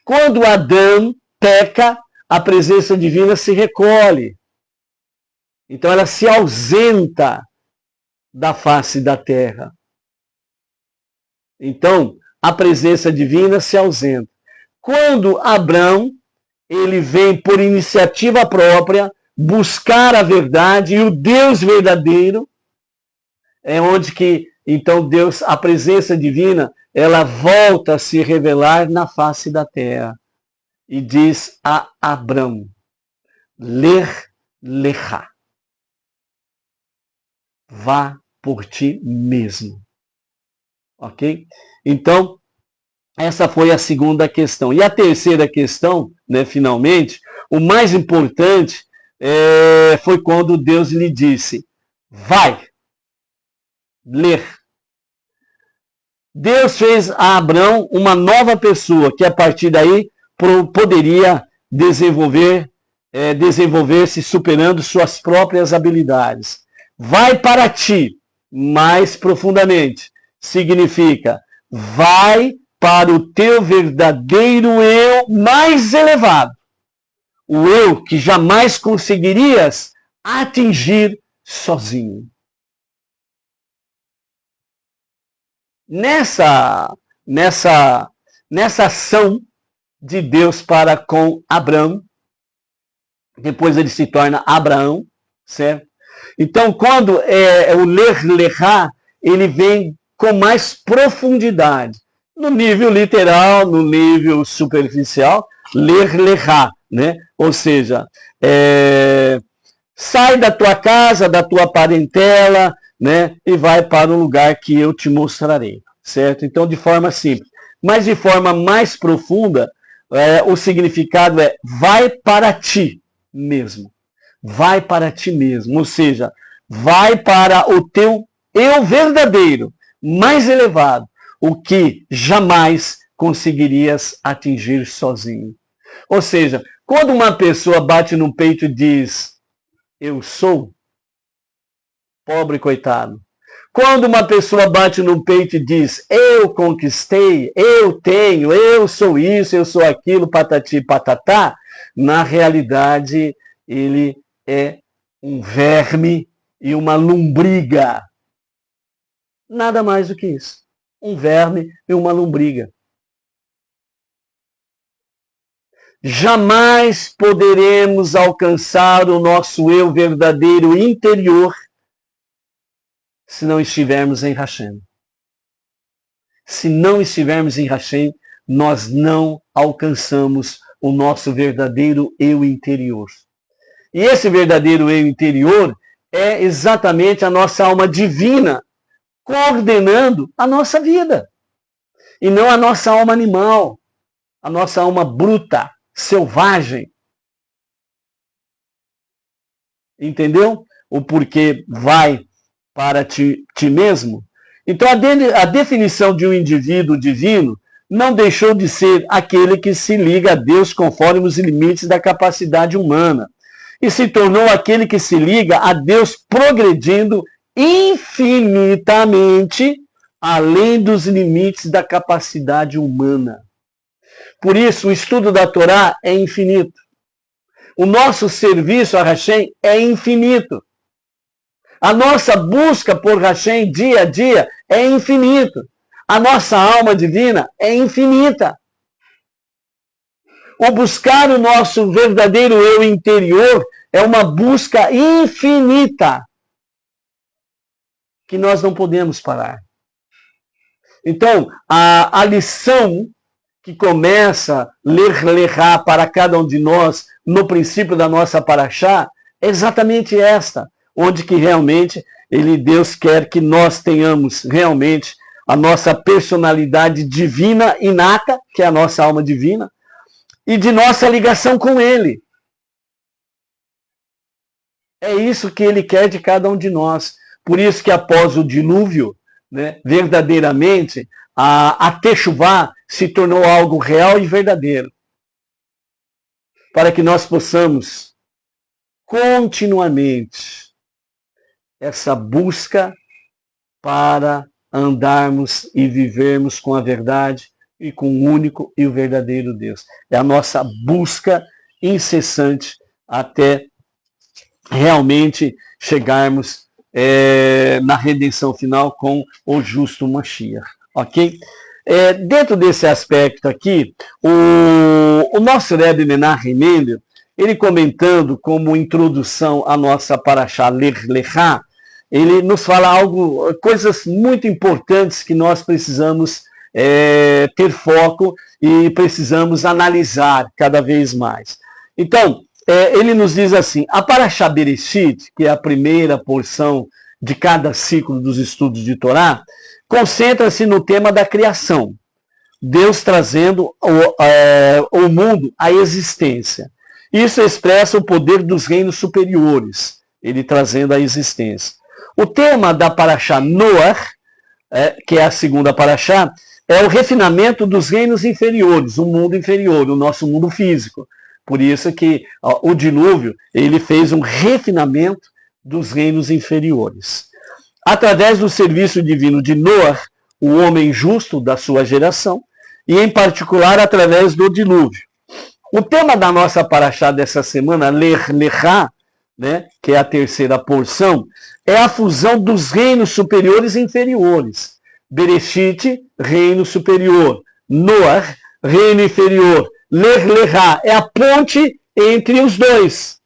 Speaker 1: Quando Adão peca, a presença divina se recolhe. Então ela se ausenta da face da terra. Então a presença divina se ausenta. Quando Abrão, ele vem por iniciativa própria buscar a verdade e o Deus verdadeiro, é onde que então Deus, a presença divina, ela volta a se revelar na face da terra. E diz a Abrão, Lech-Lechá, vá por ti mesmo. Ok? Então, essa foi a segunda questão. E a terceira questão, né, finalmente, o mais importante foi quando Deus lhe disse, vai, ler. Deus fez a Abrão uma nova pessoa, que a partir daí poderia desenvolver-se superando suas próprias habilidades. Vai para ti, mais profundamente. Significa, vai para o teu verdadeiro eu mais elevado. O eu que jamais conseguirias atingir sozinho. Nessa ação de Deus para com Abraão, depois ele se torna Abraão, certo? Então, quando o ler-lerá, ele vem com mais profundidade. No nível literal, no nível superficial, ler-lerá, né? Ou seja, sai da tua casa, da tua parentela, né? E vai para um lugar que eu te mostrarei, certo? Então, de forma simples. Mas de forma mais profunda, o significado é vai para ti mesmo. Vai para ti mesmo. Ou seja, vai para o teu eu verdadeiro, mais elevado, o que jamais conseguirias atingir sozinho. Ou seja, quando uma pessoa bate no peito e diz, eu sou, pobre coitado. Quando uma pessoa bate no peito e diz, eu conquistei, eu tenho, eu sou isso, eu sou aquilo, patati patatá, na realidade ele é um verme e uma lombriga. Nada mais do que isso. Um verme e uma lombriga. Jamais poderemos alcançar o nosso eu verdadeiro interior se não estivermos em Hashem. Se não estivermos em Hashem, nós não alcançamos o nosso verdadeiro eu interior. E esse verdadeiro eu interior é exatamente a nossa alma divina coordenando a nossa vida. E não a nossa alma animal, a nossa alma bruta, selvagem. Entendeu? O porquê vai para ti mesmo? Então, a definição de um indivíduo divino não deixou de ser aquele que se liga a Deus conforme os limites da capacidade humana. E se tornou aquele que se liga a Deus progredindo infinitamente além dos limites da capacidade humana. Por isso, o estudo da Torá é infinito. O nosso serviço a Hashem é infinito. A nossa busca por Hashem dia a dia é infinito. A nossa alma divina é infinita. O buscar o nosso verdadeiro eu interior é uma busca infinita que nós não podemos parar. Então, a lição que começa ler-lerá para cada um de nós no princípio da nossa paraxá é exatamente esta, onde que realmente Deus quer que nós tenhamos realmente a nossa personalidade divina inata, que é a nossa alma divina, e de nossa ligação com Ele. É isso que Ele quer de cada um de nós. Por isso que após o dilúvio, né, verdadeiramente, a Teshuvá se tornou algo real e verdadeiro. Para que nós possamos continuamente essa busca para andarmos e vivermos com a verdade e com o único e o verdadeiro Deus. É a nossa busca incessante até realmente chegarmos na redenção final com o justo Mashiach. Ok? Dentro desse aspecto aqui, o nosso Rebbe Menachem Mendel, ele comentando como introdução à nossa Parashá Ler-Lechá, ele nos fala coisas muito importantes que nós precisamos ter foco e precisamos analisar cada vez mais. Então, ele nos diz assim, a Parashá Bereshit, que é a primeira porção de cada ciclo dos estudos de Torá, concentra-se no tema da criação. Deus trazendo o mundo à existência. Isso expressa o poder dos reinos superiores, ele trazendo a existência. O tema da Parashá Noach que é a segunda paraxá, é o refinamento dos reinos inferiores, o mundo inferior, o nosso mundo físico. Por isso que o dilúvio, ele fez um refinamento dos reinos inferiores. Através do serviço divino de Noé, o homem justo da sua geração, e em particular através do dilúvio. O tema da nossa paraxá dessa semana, Lech Lechá, né, que é a terceira porção, é a fusão dos reinos superiores e inferiores. Bereshit, reino superior. Noé, reino inferior. Lech Lechá é a ponte entre os dois.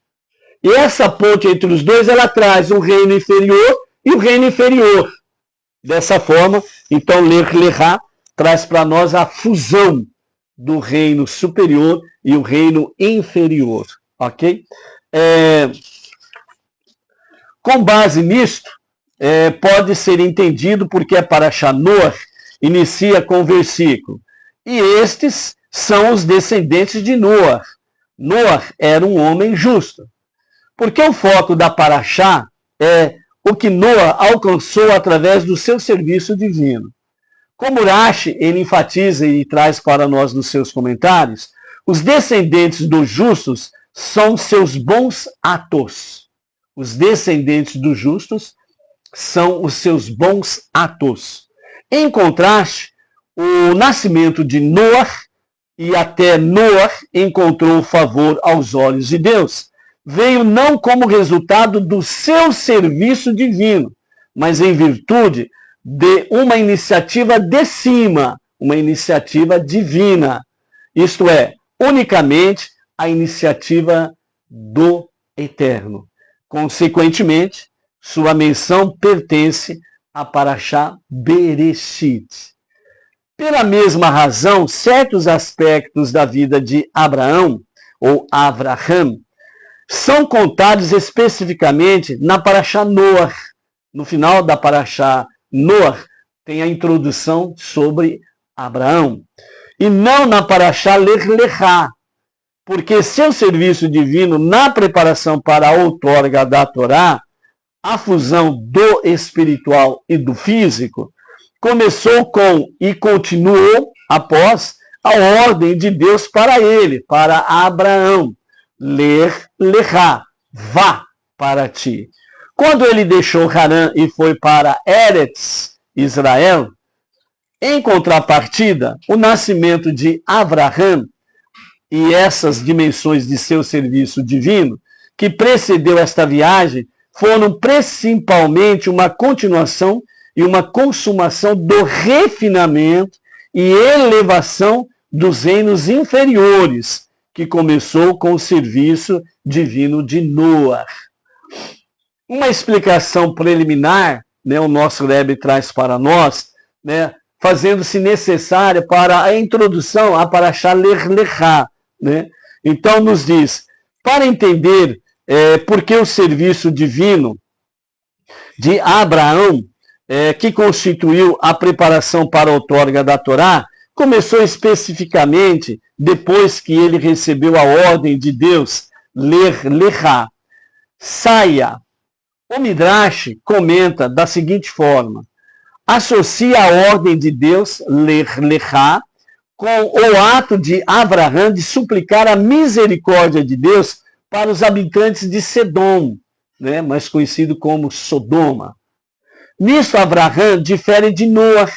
Speaker 1: E essa ponte entre os dois, ela traz um reino inferior e o reino inferior. Dessa forma, então, Lech Lechá traz para nós a fusão do reino superior e o reino inferior. Ok? Com base nisto, pode ser entendido porque a paraxá Noé inicia com o versículo: e estes são os descendentes de Noé. Noé era um homem justo. Porque o foco da paraxá é o que Noé alcançou através do seu serviço divino. Como Rashi, ele enfatiza e traz para nós nos seus comentários, os descendentes dos justos são seus bons atos. Os descendentes dos justos são os seus bons atos. Em contraste, o nascimento de Noé, e até Noé encontrou favor aos olhos de Deus, veio não como resultado do seu serviço divino, mas em virtude de uma iniciativa de cima, uma iniciativa divina. Isto é, unicamente a iniciativa do Eterno. Consequentemente, sua menção pertence a paraxá Bereshit. Pela mesma razão, certos aspectos da vida de Abraão, ou Avraham, são contados especificamente na paraxá Noé. No final da paraxá Noé tem a introdução sobre Abraão. E não na paraxá Lech Lechá, porque seu serviço divino na preparação para a outorga da Torá, a fusão do espiritual e do físico, começou com e continuou após a ordem de Deus para ele, para Abraão. Lech Lechá, vá para ti. Quando ele deixou Harã e foi para Eretz, Israel, em contrapartida, o nascimento de Avraham e essas dimensões de seu serviço divino, que precedeu esta viagem, foram principalmente uma continuação e uma consumação do refinamento e elevação dos reinos inferiores, que começou com o serviço divino de Noé. Uma explicação preliminar, né, o nosso Rebbe traz para nós, né, fazendo-se necessária para a introdução a paraxá Lech Lechá. Né? Então nos diz, para entender por que o serviço divino de Abraão, que constituiu a preparação para a outorga da Torá, começou especificamente depois que ele recebeu a ordem de Deus, Lech Lechá, saia. O Midrash comenta da seguinte forma: associa a ordem de Deus, Lech Lechá, com o ato de Avraham de suplicar a misericórdia de Deus para os habitantes de Sedom, né, mais conhecido como Sodoma. Nisso, Avraham difere de Noé,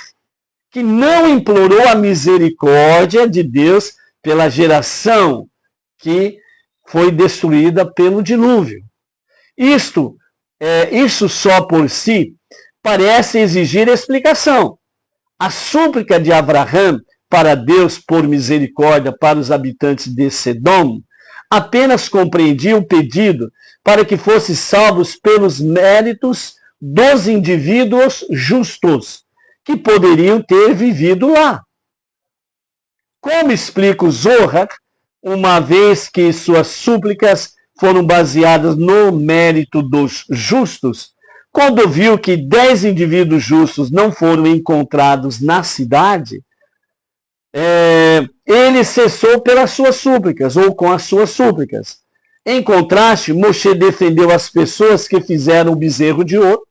Speaker 1: que não implorou a misericórdia de Deus pela geração que foi destruída pelo dilúvio. Isso só por si parece exigir explicação. A súplica de Avraham para Deus por misericórdia para os habitantes de Sedom apenas compreendia o pedido para que fossem salvos pelos méritos dos indivíduos justos que poderiam ter vivido lá. Como explica o Zohar, uma vez que suas súplicas foram baseadas no mérito dos justos, quando viu que 10 indivíduos justos não foram encontrados na cidade, ele cessou pelas suas súplicas, ou com as suas súplicas. Em contraste, Moshe defendeu as pessoas que fizeram o bezerro de ouro,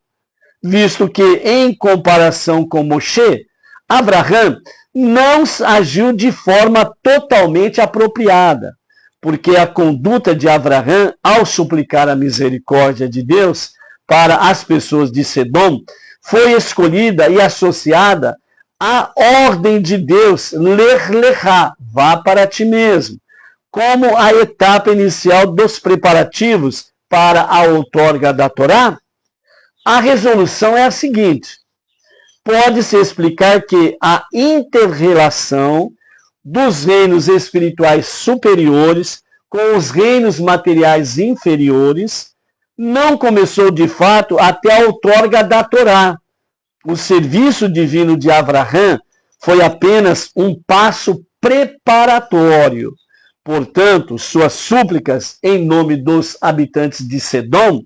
Speaker 1: visto que, em comparação com Moshe, Abraão não agiu de forma totalmente apropriada, porque a conduta de Abraão, ao suplicar a misericórdia de Deus para as pessoas de Sedom, foi escolhida e associada à ordem de Deus, Lech Lechá, vá para ti mesmo, como a etapa inicial dos preparativos para a outorga da Torá. A resolução é a seguinte: pode-se explicar que a inter-relação dos reinos espirituais superiores com os reinos materiais inferiores não começou de fato até a outorga da Torá. O serviço divino de Abraão foi apenas um passo preparatório. Portanto, suas súplicas em nome dos habitantes de Sedom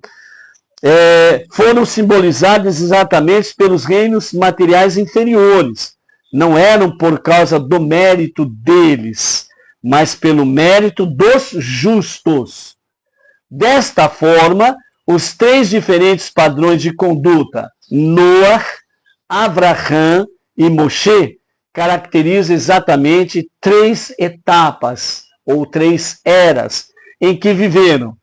Speaker 1: foram simbolizadas exatamente pelos reinos materiais inferiores. Não eram por causa do mérito deles, mas pelo mérito dos justos. Desta forma, os três diferentes padrões de conduta, Noah, Abraão e Moshe, caracterizam exatamente três etapas, ou três eras, em que viveram: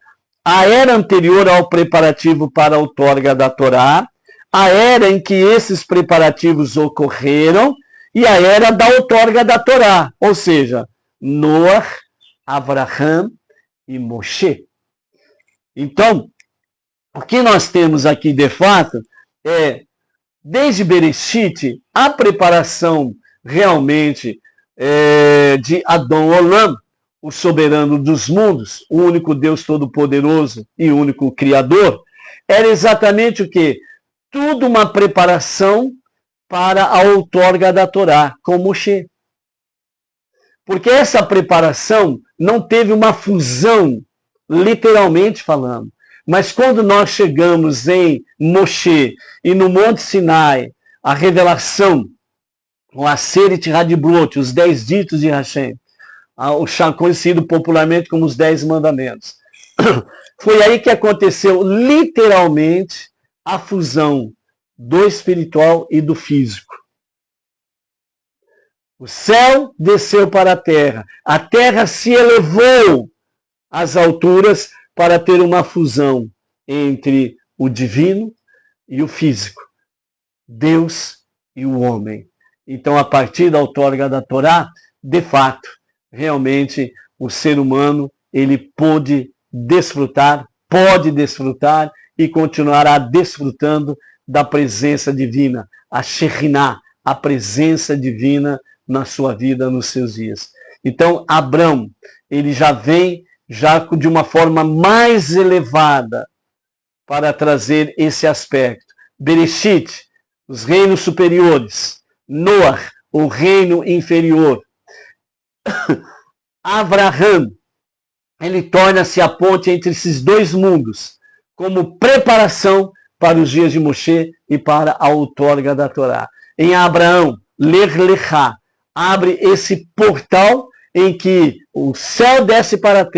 Speaker 1: a era anterior ao preparativo para a outorga da Torá, a era em que esses preparativos ocorreram e a era da outorga da Torá, ou seja, Noah, Abraão e Moshe. Então, o que nós temos aqui de fato é, desde Bereshit, a preparação realmente de Adon Olam, o soberano dos mundos, o único Deus todo-poderoso e único Criador, era exatamente o quê? Tudo uma preparação para a outorga da Torá, com Moshe. Porque essa preparação não teve uma fusão, literalmente falando. Mas quando nós chegamos em Moshe e no Monte Sinai, a revelação, o Aseret Hadbrot, os 10 ditos de Hashem, conhecido popularmente como os 10 mandamentos. Foi aí que aconteceu literalmente a fusão do espiritual e do físico. O céu desceu para a terra se elevou às alturas para ter uma fusão entre o divino e o físico, Deus e o homem. Então, a partir da outorga da Torá, de fato, realmente o ser humano ele pode desfrutar e continuará desfrutando da presença divina, a Shekhinah, a presença divina na sua vida, nos seus dias. Então, Abrão, ele já vem de uma forma mais elevada para trazer esse aspecto. Bereshit, os reinos superiores. Noah, o reino inferior. Abraão, ele torna-se a ponte entre esses dois mundos, como preparação para os dias de Moshe e para a outorga da Torá. Em Abraão, Lech Lechá, abre esse portal em que o céu desce para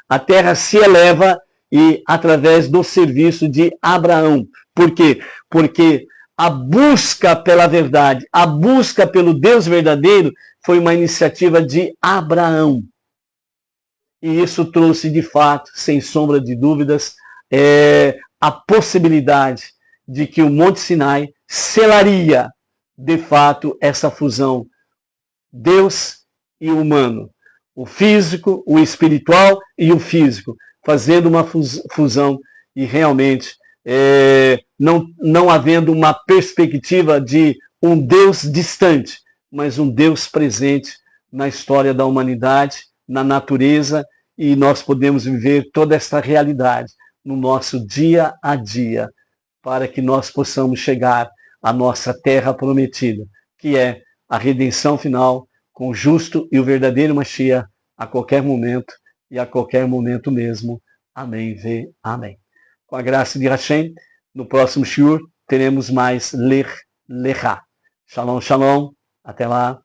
Speaker 1: a terra se eleva e através do serviço de Abraão. Por quê? Porque a busca pela verdade, a busca pelo Deus verdadeiro foi uma iniciativa de Abraão. E isso trouxe, de fato, sem sombra de dúvidas, a possibilidade de que o Monte Sinai selaria, de fato, essa fusão Deus e humano, o físico, o espiritual e o físico, fazendo uma fusão e realmente não havendo uma perspectiva de um Deus distante, mas um Deus presente na história da humanidade, na natureza, e nós podemos viver toda esta realidade no nosso dia a dia, para que nós possamos chegar à nossa terra prometida, que é a redenção final com o justo e o verdadeiro Mashiach a qualquer momento e a qualquer momento mesmo. Amém, vê, amém. Com a graça de Hashem, no próximo shiur teremos mais Lech Lechá. Shalom, shalom. Até lá.